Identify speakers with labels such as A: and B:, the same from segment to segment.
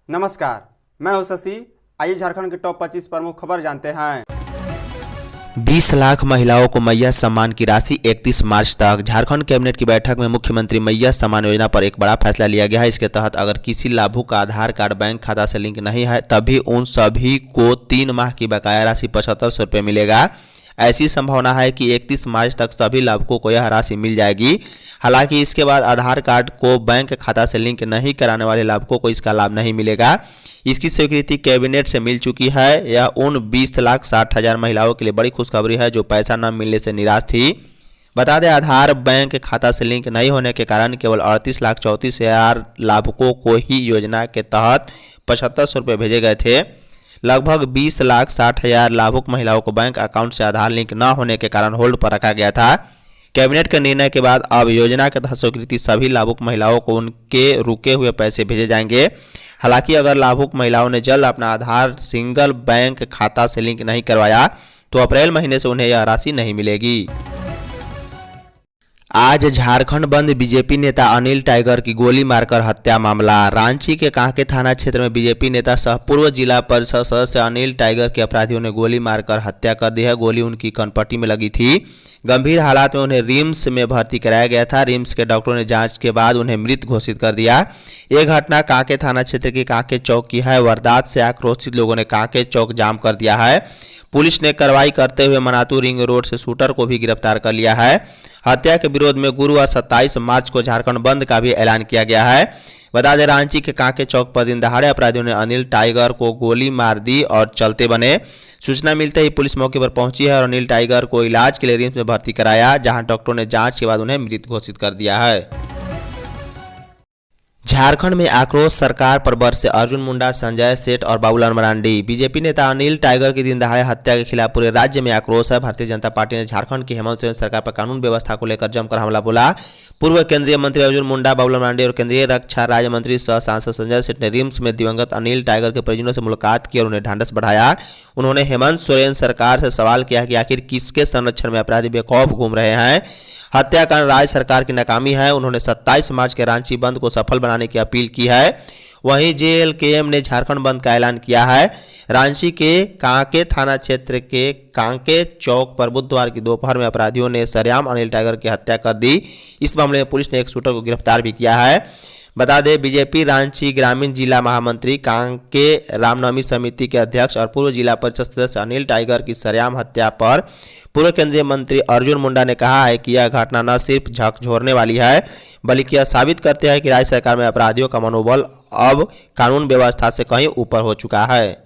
A: नमस्कार, मैं हूं शशि। आइए झारखंड की टॉप 25 प्रमुख खबर जानते हैं।
B: 20 लाख महिलाओं को मैया सम्मान की राशि 31 मार्च तक। झारखंड कैबिनेट की बैठक में मुख्यमंत्री मैया सम्मान योजना पर एक बड़ा फैसला लिया गया है। इसके तहत अगर किसी लाभुक का आधार कार्ड बैंक खाता से लिंक नहीं है तभी उन सभी को 3 माह की बकाया राशि 7500 रुपये मिलेगा। ऐसी संभावना है कि 31 मार्च तक सभी लाभुकों को यह राशि मिल जाएगी। हालांकि इसके बाद आधार कार्ड को बैंक खाता से लिंक नहीं कराने वाले लाभुकों को इसका लाभ नहीं मिलेगा। इसकी स्वीकृति कैबिनेट से मिल चुकी है। यह उन 20,60,000 महिलाओं के लिए बड़ी खुशखबरी है जो पैसा न मिलने से निराश थी। बता दें, आधार बैंक खाता से लिंक नहीं होने के कारण केवल 38,34,000 लाभुकों को ही योजना के तहत 7500 रुपये भेजे गए थे। लगभग 20,60,000 लाभुक महिलाओं को बैंक अकाउंट से आधार लिंक न होने के कारण होल्ड पर रखा गया था। कैबिनेट के निर्णय के बाद अब योजना के तहत स्वीकृति सभी लाभुक महिलाओं को उनके रुके हुए पैसे भेजे जाएंगे। हालांकि अगर लाभुक महिलाओं ने जल्द अपना आधार सिंगल बैंक खाता से लिंक नहीं करवाया तो अप्रैल महीने से उन्हें यह राशि नहीं मिलेगी। आज झारखंड बंद बीजेपी नेता अनिल टाइगर की गोली मारकर हत्या मामला। रांची के कांके थाना क्षेत्र में बीजेपी नेता सह पूर्व जिला परिषद सदस्य अनिल टाइगर के अपराधियों ने गोली मारकर हत्या कर दी है। गोली उनकी कनपट्टी में लगी थी। गंभीर हालात में उन्हें रिम्स में भर्ती कराया गया था। रिम्स के डॉक्टरों ने जांच के बाद उन्हें मृत घोषित कर दिया। यह घटना कांके थाना क्षेत्र के कांके चौक की है। वारदात से आक्रोशित लोगों ने कांके चौक जाम कर दिया है। पुलिस ने कार्रवाई करते हुए मनातू रिंग रोड से शूटर को भी गिरफ्तार कर लिया है। हत्या के विरोध में गुरुवार 27 मार्च को झारखंड बंद का भी ऐलान किया गया है। बता दें, रांची के कांके चौक पर दिन दहाड़े अपराधियों ने अनिल टाइगर को गोली मार दी और चलते बने। सूचना मिलते ही पुलिस मौके पर पहुंची है और अनिल टाइगर को इलाज के लिए रिम्स में भर्ती कराया, जहां डॉक्टरों ने जांच के बाद उन्हें मृत घोषित कर दिया है। झारखंड में आक्रोश सरकार पर बरसे अर्जुन मुंडा, संजय सेठ और बाबूलाल मरांडी। बीजेपी नेता अनिल टाइगर की दिन दहाड़े हत्या के खिलाफ पूरे राज्य में आक्रोश है। भारतीय जनता पार्टी ने झारखंड की हेमंत सोरेन सरकार पर कानून व्यवस्था को लेकर जमकर हमला बोला। पूर्व केंद्रीय मंत्री अर्जुन मुंडा, बाबूलाल मरांडी और केंद्रीय रक्षा राज्य मंत्री सह सांसद संजय सेठ ने रिम्स में दिवंगत अनिल टाइगर के परिजनों से मुलाकात की और उन्हें ढांढस बढ़ाया। उन्होंने हेमंत सोरेन सरकार से सवाल किया कि आखिर किसके संरक्षण में अपराधी बेखौफ घूम रहे हैं। हत्याकांड राज्य सरकार की नाकामी है। उन्होंने 27 मार्च के रांची बंद को सफल बनाने की अपील की है। वहीं जेएलकेएम ने झारखंड बंद का ऐलान किया है। रांची के कांके थाना क्षेत्र के कांके चौक पर बुधवार की दोपहर में अपराधियों ने सरेआम अनिल टाइगर की हत्या कर दी। इस मामले में पुलिस ने एक शूटर को गिरफ्तार भी किया है। बता दें, बीजेपी रांची ग्रामीण जिला महामंत्री, कांके रामनवमी समिति के अध्यक्ष और पूर्व जिला परिषद सदस्य अनिल टाइगर की सरेआम हत्या पर पूर्व केंद्रीय मंत्री अर्जुन मुंडा ने कहा है कि यह घटना न सिर्फ झकझोरने वाली है बल्कि यह साबित करते हैं कि राज्य सरकार में अपराधियों का मनोबल अब कानून व्यवस्था से कहीं ऊपर हो चुका है।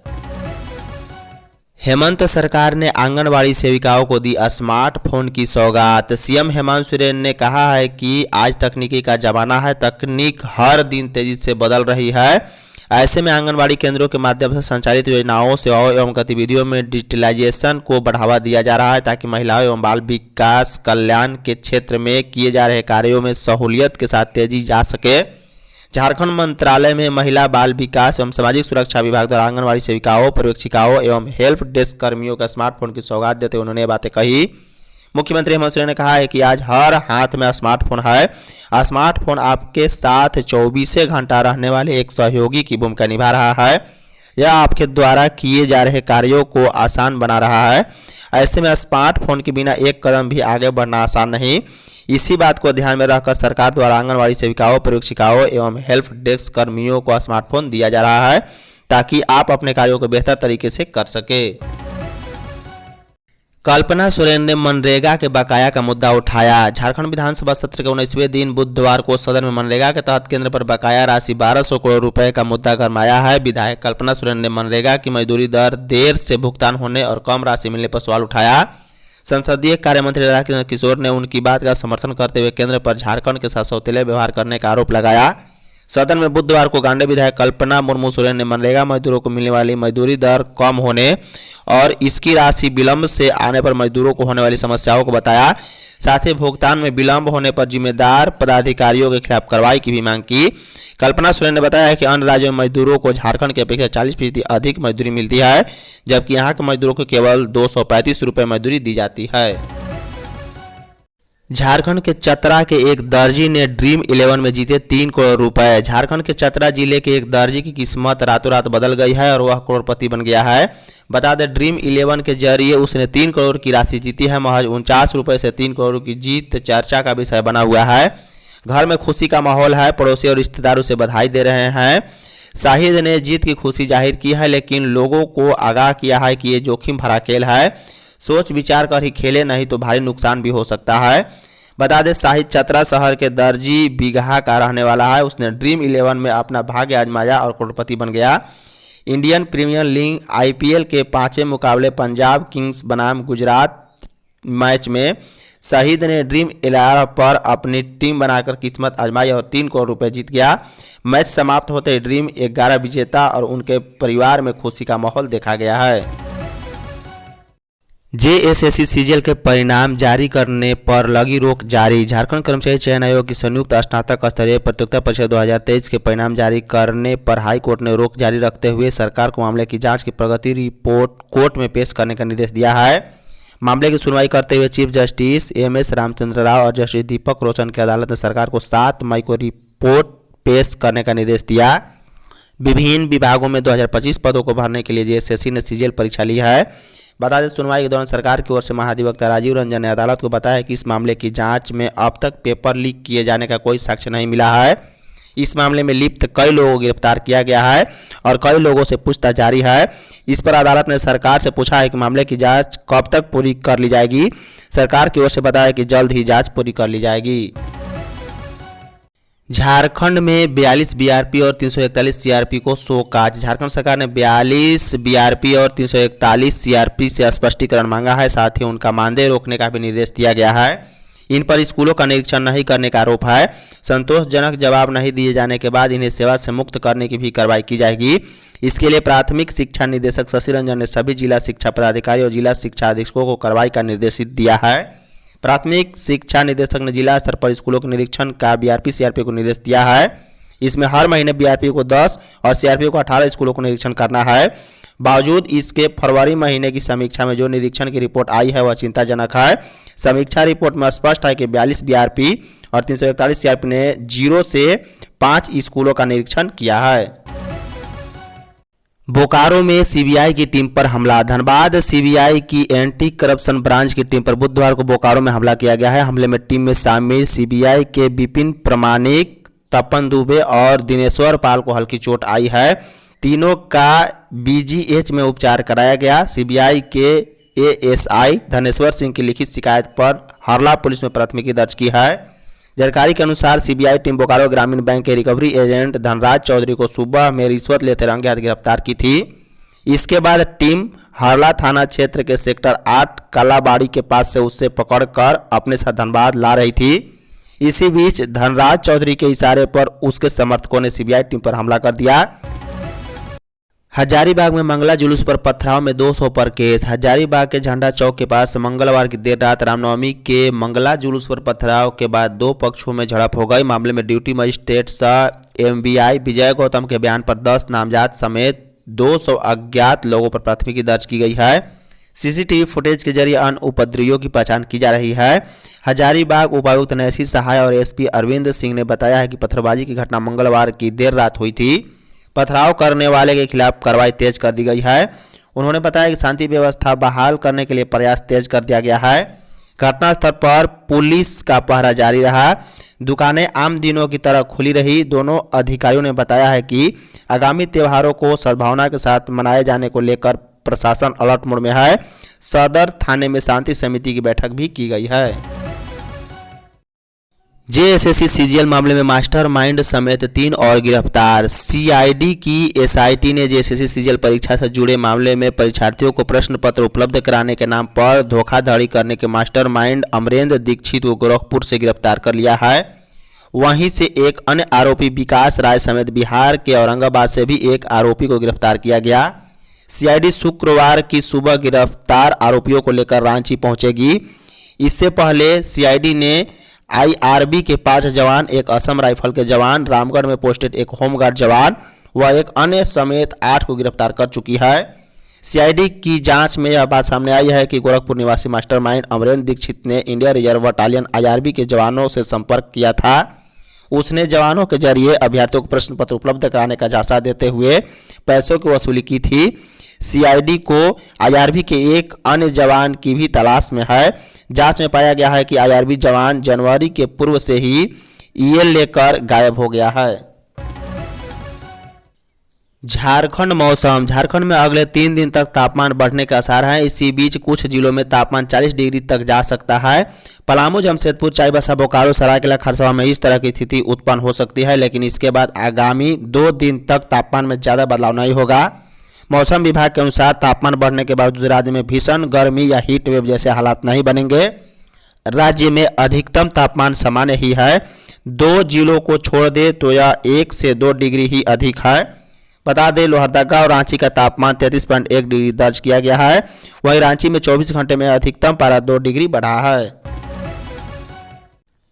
B: हेमंत सरकार ने आंगनबाड़ी सेविकाओं को दी स्मार्टफोन की सौगात। सीएम हेमंत सोरेन ने कहा है कि आज तकनीकी का जमाना है। तकनीक हर दिन तेजी से बदल रही है। ऐसे में आंगनबाड़ी केंद्रों के माध्यम से संचालित योजनाओं, सेवाओं एवं गतिविधियों में डिजिटलाइजेशन को बढ़ावा दिया जा रहा है ताकि महिलाओं एवं बाल विकास कल्याण के क्षेत्र में किए जा रहे कार्यों में सहूलियत के साथ तेजी जा सके। झारखंड मंत्रालय में महिला बाल विकास एवं सामाजिक सुरक्षा विभाग द्वारा आंगनबाड़ी सेविकाओं, पर्यवेक्षिकाओं एवं हेल्प डेस्क कर्मियों का स्मार्टफोन की सौगात देते हुए उन्होंने ये बातें कही। मुख्यमंत्री हेमंत सोरेन ने कहा है कि आज हर हाथ में स्मार्टफोन है। स्मार्टफोन आपके साथ 24 घंटा रहने वाले एक सहयोगी की भूमिका निभा रहा है। यह आपके द्वारा किए जा रहे कार्यों को आसान बना रहा है। ऐसे में स्मार्टफोन के बिना एक कदम भी आगे बढ़ना आसान नहीं। इसी बात को ध्यान में रखकर सरकार द्वारा आंगनबाड़ी सेविकाओं, पर्यवेक्षिकाओं एवं हेल्प डेस्क कर्मियों को स्मार्टफोन दिया जा रहा है ताकि आप अपने कार्यों को बेहतर तरीके से कर सके। कल्पना सोरेन ने मनरेगा के बकाया का मुद्दा उठाया। झारखंड विधानसभा सत्र के 19वें दिन बुधवार को सदन में मनरेगा के तहत केंद्र पर बकाया राशि 1200 करोड़ रुपए का मुद्दा गरमाया है। विधायक कल्पना सोरेन ने मनरेगा की मजदूरी दर देर से भुगतान होने और कम राशि मिलने पर सवाल उठाया। संसदीय कार्य मंत्री राधाकिशन किशोर ने उनकी बात का समर्थन करते हुए केंद्र पर झारखंड के साथ सौतेले व्यवहार करने का आरोप लगाया। सदन में बुधवार को गांडे विधायक कल्पना मुर्मू सोरेन ने मनरेगा मजदूरों को मिलने वाली मजदूरी दर कम होने और इसकी राशि विलंब से आने पर मजदूरों को होने वाली समस्याओं को बताया। साथ ही भुगतान में विलंब होने पर जिम्मेदार पदाधिकारियों के खिलाफ कार्रवाई की भी मांग की। कल्पना सोरेन ने बताया कि अन्य राज्यों में मजदूरों को झारखंड की अपेक्षा 40% अधिक मजदूरी मिलती है, जबकि यहाँ के मजदूरों को केवल 235 रुपये मजदूरी दी जाती है। झारखंड के चतरा के एक दर्जी ने ड्रीम 11 में जीते 3 करोड़ रुपए। झारखंड के चतरा जिले के एक दर्जी की किस्मत रातों रात बदल गई है और वह करोड़पति बन गया है। बता दें, ड्रीम 11 के जरिए उसने 3 करोड़ की राशि जीती है। महज 49 रुपये से 3 करोड़ की जीत चर्चा का विषय बना हुआ है। घर में खुशी का माहौल है, पड़ोसी और रिश्तेदार उसे बधाई दे रहे हैं। शाहिद ने जीत की खुशी जाहिर की है, लेकिन लोगों को आगाह किया है कि ये जोखिम भरा खेल है, सोच विचार कर ही खेले, नहीं तो भारी नुकसान भी हो सकता है। बता दें, शाहिद चतरा शहर के दर्जी बीघा का रहने वाला है। उसने ड्रीम 11 में अपना भाग्य आजमाया और करोड़पति बन गया। इंडियन प्रीमियर लीग IPL के 5वें मुकाबले पंजाब किंग्स बनाम गुजरात मैच में शाहिद ने ड्रीम 11 पर अपनी टीम बनाकर किस्मत आजमाई और 3 करोड़ रुपए जीत गया। मैच समाप्त होते ही ड्रीम 11 विजेता और उनके परिवार में खुशी का माहौल देखा गया है। JSSC सीजीएल के परिणाम जारी करने पर लगी रोक जारी। झारखंड कर्मचारी चयन आयोग की संयुक्त स्नातक स्तरीय प्रतियोगिता परीक्षा 2023 के परिणाम जारी करने पर हाई कोर्ट ने रोक जारी रखते हुए सरकार को मामले की जांच की प्रगति रिपोर्ट कोर्ट में पेश करने का निर्देश दिया है। मामले की सुनवाई करते हुए chief justice MS Ramchandra Rao और जस्टिस दीपक रोशन की अदालत ने सरकार को 7 मई को रिपोर्ट पेश करने का निर्देश दिया। विभिन्न विभागों में 2025 पदों को भरने के लिए JSSC ने सीजीएल परीक्षा ली है। बता दें, सुनवाई के दौरान सरकार की ओर से महाधिवक्ता राजीव रंजन ने अदालत को बताया कि इस मामले की जांच में अब तक पेपर लीक किए जाने का कोई साक्ष्य नहीं मिला है। इस मामले में लिप्त कई लोगों को गिरफ्तार किया गया है और कई लोगों से पूछताछ जारी है। इस पर अदालत ने सरकार से पूछा है कि मामले की जांच कब तक पूरी कर ली जाएगी। सरकार की ओर से बताया कि जल्द ही जांच पूरी कर ली जाएगी। झारखंड में 42 BRP और 341 CRP को शोकाज। झारखंड सरकार ने 42 BRP और 341 CRP से स्पष्टीकरण मांगा है। साथ ही उनका मानदेय रोकने का भी निर्देश दिया गया है। इन पर स्कूलों का निरीक्षण नहीं करने का आरोप है। संतोषजनक जवाब नहीं दिए जाने के बाद इन्हें सेवा से मुक्त करने की भी कार्रवाई की जाएगी। इसके लिए प्राथमिक शिक्षा निदेशक शशि रंजन ने सभी जिला शिक्षा पदाधिकारी और जिला शिक्षा अधीक्षकों को कार्रवाई का निर्देशित दिया है। प्राथमिक शिक्षा निदेशक ने जिला स्तर पर स्कूलों के निरीक्षण का BRP CRP को निर्देश दिया है। इसमें हर महीने BRP को 10 और CRP को 18 स्कूलों को निरीक्षण करना है। बावजूद इसके फरवरी महीने की समीक्षा में जो निरीक्षण की रिपोर्ट आई है वह चिंताजनक है। समीक्षा रिपोर्ट में स्पष्ट है कि 42 BRP और 341 CRP ने 0 से 5 स्कूलों का निरीक्षण किया है। बोकारो में CBI की टीम पर हमला। धनबाद CBI की एंटी करप्शन ब्रांच की टीम पर बुधवार को बोकारो में हमला किया गया है। हमले में टीम में शामिल CBI के विपिन प्रमाणिक, तपन दुबे और दिनेश्वर पाल को हल्की चोट आई है। तीनों का BGH में उपचार कराया गया। CBI के ASI धनेश्वर सिंह की लिखित शिकायत पर हरला पुलिस में प्राथमिकी दर्ज की है। जानकारी के अनुसार CBI टीम बोकारो ग्रामीण बैंक के रिकवरी एजेंट धनराज चौधरी को सुबह में रिश्वत लेते रंगे हाथ गिरफ्तार की थी। इसके बाद टीम हरला थाना क्षेत्र के सेक्टर 8 कालाबाड़ी के पास से उसे पकड़कर अपने साथ धनबाद ला रही थी। इसी बीच धनराज चौधरी के इशारे पर उसके समर्थकों ने CBI टीम पर हमला कर दिया। हजारीबाग में मंगला जुलूस पर पथराव में 200 पर केस। हजारीबाग के झंडा चौक के पास मंगलवार की देर रात रामनवमी के मंगला जुलूस पर पथराव के बाद 2 पक्षों में झड़प हो गई। मामले में ड्यूटी मजिस्ट्रेट सह MBI विजय गौतम के बयान पर 10 नामजद समेत 200 अज्ञात लोगों पर प्राथमिकी दर्ज की गई है। CCTV फुटेज के जरिए अन्य उपद्रवियों की पहचान की जा रही है। हजारीबाग उपायुक्त नैसी सहाय और SP अरविंद सिंह ने बताया है कि पत्थरबाजी की घटना मंगलवार की देर रात हुई थी। पथराव करने वाले के खिलाफ कार्रवाई तेज कर दी गई है। उन्होंने बताया कि शांति व्यवस्था बहाल करने के लिए प्रयास तेज कर दिया गया है। घटनास्थल पर पुलिस का पहरा जारी रहा। दुकानें आम दिनों की तरह खुली रही। दोनों अधिकारियों ने बताया है कि आगामी त्योहारों को सद्भावना के साथ मनाए जाने को लेकर प्रशासन अलर्ट मोड में है। सदर थाने में शांति समिति की बैठक भी की गई है। JSSC CGL मामले में मास्टरमाइंड समेत 3 और गिरफ्तार। CID की SIT ने JSSC CGL परीक्षा से जुड़े मामले में परीक्षार्थियों को प्रश्न पत्र उपलब्ध कराने के नाम पर धोखाधड़ी करने के मास्टरमाइंड अमरेंद्र दीक्षित को गोरखपुर से गिरफ्तार कर लिया है। वहीं से एक अन्य आरोपी विकास राय समेत बिहार के औरंगाबाद से भी एक आरोपी को गिरफ्तार किया गया। CID शुक्रवार की सुबह गिरफ्तार आरोपियों को लेकर रांची पहुंचेगी। इससे पहले CID ने IRB के 5 जवान, एक असम राइफल के जवान, रामगढ़ में पोस्टेड एक होमगार्ड जवान व एक अन्य समेत 8 को गिरफ्तार कर चुकी है। सीआईडी की जांच में यह बात सामने आई है कि गोरखपुर निवासी मास्टरमाइंड अमरेंद्र दीक्षित ने इंडियन रिजर्व बटालियन आईआरबी के जवानों से संपर्क किया था। उसने जवानों के जरिए अभ्यर्थियों को प्रश्न पत्र उपलब्ध कराने का झांसा देते हुए पैसों की वसूली की थी। सीआईडी को आईआरबी के एक अन्य जवान की भी तलाश में है। जांच में पाया गया है कि आईआरबी जवान जनवरी के पूर्व से ही ईएल लेकर गायब हो गया है। झारखंड मौसम। झारखंड में अगले 3 दिन तक तापमान बढ़ने के आसार हैं। इसी बीच कुछ जिलों में तापमान 40 डिग्री तक जा सकता है। पलामू, जमशेदपुर, चाईबासा, बोकारो, सरायकेला, खरसावां में इस तरह की स्थिति उत्पन्न हो सकती है, लेकिन इसके बाद आगामी 2 दिन तक तापमान में ज़्यादा बदलाव नहीं होगा। मौसम विभाग के अनुसार तापमान बढ़ने के बावजूद राज्य में भीषण गर्मी या हीट वेव जैसे हालात नहीं बनेंगे। राज्य में अधिकतम तापमान सामान्य ही है। 2 जिलों को छोड़ दे तो यह 1 से 2 डिग्री ही अधिक है। बता दें, लोहरदगा और रांची का तापमान 33.1 डिग्री दर्ज किया गया है। वहीं रांची में 24 घंटे में अधिकतम पारा 2 डिग्री बढ़ा है।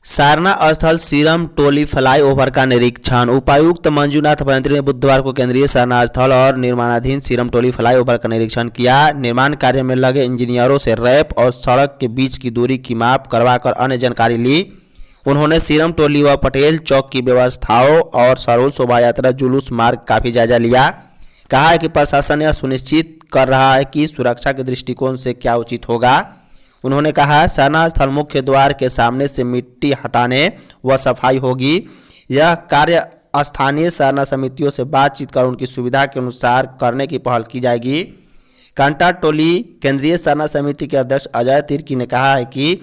B: सारना स्थल सीरम टोली फ्लाईओवर का निरीक्षण। उपायुक्त मंजूनाथ भंत्री ने बुधवार को केंद्रीय सारना स्थल और निर्माणाधीन सीरम टोली फ्लाईओवर का निरीक्षण किया। निर्माण कार्य में लगे इंजीनियरों से रैप और सड़क के बीच की दूरी की माप करवाकर अन्य जानकारी ली। उन्होंने सीरम टोली व पटेल चौक की व्यवस्थाओं और सरोल शोभा यात्रा जुलूस मार्ग का भी जायजा लिया। कहा है कि प्रशासन यह सुनिश्चित कर रहा है कि सुरक्षा के दृष्टिकोण से क्या उचित होगा। उन्होंने कहा, सारना स्थल मुख्य द्वार के सामने से मिट्टी हटाने व सफाई होगी। यह कार्य स्थानीय सारना समितियों से बातचीत कर उनकी सुविधा के अनुसार करने की पहल की जाएगी। कांटा टोली केंद्रीय सारना समिति के अध्यक्ष अजय तिर्की ने कहा है कि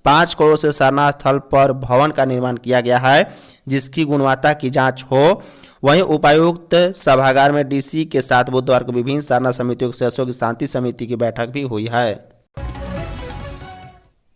B: 5 करोड़ से सारना स्थल पर भवन का निर्माण किया गया है, जिसकी गुणवत्ता की जांच हो। वहीं उपायुक्त सभागार में डीसी के साथ बुधवार को विभिन्न सारना समितियों के सदस्यों की शांति समिति की बैठक भी हुई है।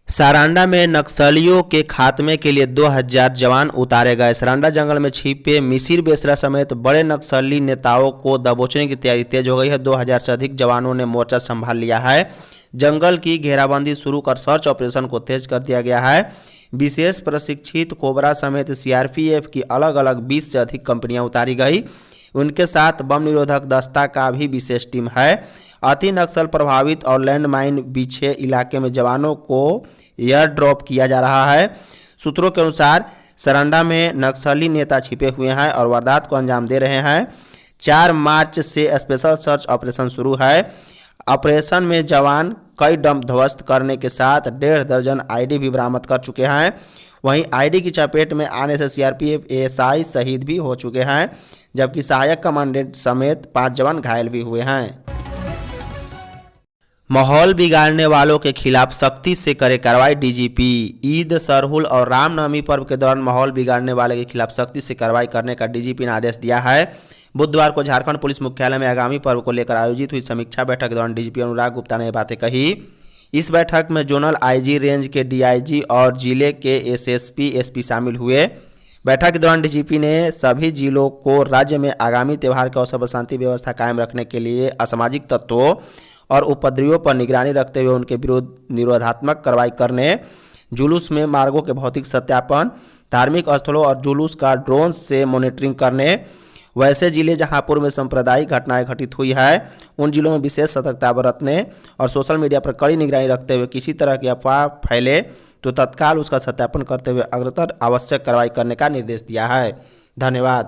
B: सारंडा में नक्सलियों के खात्मे के लिए 2000 जवान उतारे गए। सारंडा जंगल में छिपे मिसिर बेसरा समेत बड़े नक्सली नेताओं को दबोचने की तैयारी तेज हो गई है। 2000 से अधिक जवानों ने मोर्चा संभाल लिया है। जंगल की घेराबंदी शुरू कर सर्च ऑपरेशन को तेज कर दिया गया है। विशेष प्रशिक्षित कोबरा समेत सीआरपीएफ की अलग अलग 20 से अधिक कंपनियां उतारी गई। उनके साथ बम निरोधक दस्ता का भी विशेष टीम है। अति नक्सल प्रभावित और लैंडमाइन बिछे इलाके में जवानों को एयर ड्रॉप किया जा रहा है। सूत्रों के अनुसार सारंडा में नक्सली नेता छिपे हुए हैं और वारदात को अंजाम दे रहे हैं। 4 मार्च से स्पेशल सर्च ऑपरेशन शुरू है। ऑपरेशन में जवान कई डंप ध्वस्त करने के साथ 1.5 दर्जन आईडी भी बरामद कर चुके हैं। वहीं आईडी की चपेट में आने से सीआरपीएफ एएसआई शहीद भी हो चुके हैं, जबकि सहायक कमांडेंट समेत 5 जवान घायल भी हुए हैं। माहौल बिगाड़ने वालों के खिलाफ सख्ती से करे कार्रवाई डीजीपी। ईद, सरहुल और रामनवमी पर्व के दौरान माहौल बिगाड़ने वाले के खिलाफ सख्ती से कार्रवाई करने का डीजीपी ने आदेश दिया है। बुधवार को झारखंड पुलिस मुख्यालय में आगामी पर्व को लेकर आयोजित हुई समीक्षा बैठक के दौरान डीजीपी अनुराग गुप्ता ने ये बातें कही। इस बैठक में जोनल आईजी, रेंज के डीआईजी और जिले के एसएसपी, एसपी शामिल हुए। बैठक के दौरान डीजीपी ने सभी जिलों को राज्य में आगामी त्यौहार के अवसर पर शांति व्यवस्था कायम रखने के लिए असामाजिक तत्वों और उपद्रवियों पर निगरानी रखते हुए उनके विरुद्ध निरोधात्मक कार्रवाई करने, जुलूस में मार्गों के भौतिक सत्यापन, धार्मिक स्थलों और जुलूस का ड्रोन से मॉनिटरिंग करने, वैसे जिले जहां पूर्व में सांप्रदायिक घटनाएं घटित हुई है उन जिलों में विशेष सतर्कता बरतने और सोशल मीडिया पर कड़ी निगरानी रखते हुए किसी तरह की अफवाह फैले तो तत्काल उसका सत्यापन करते हुए अग्रतर आवश्यक कार्रवाई करने का निर्देश दिया है। धन्यवाद।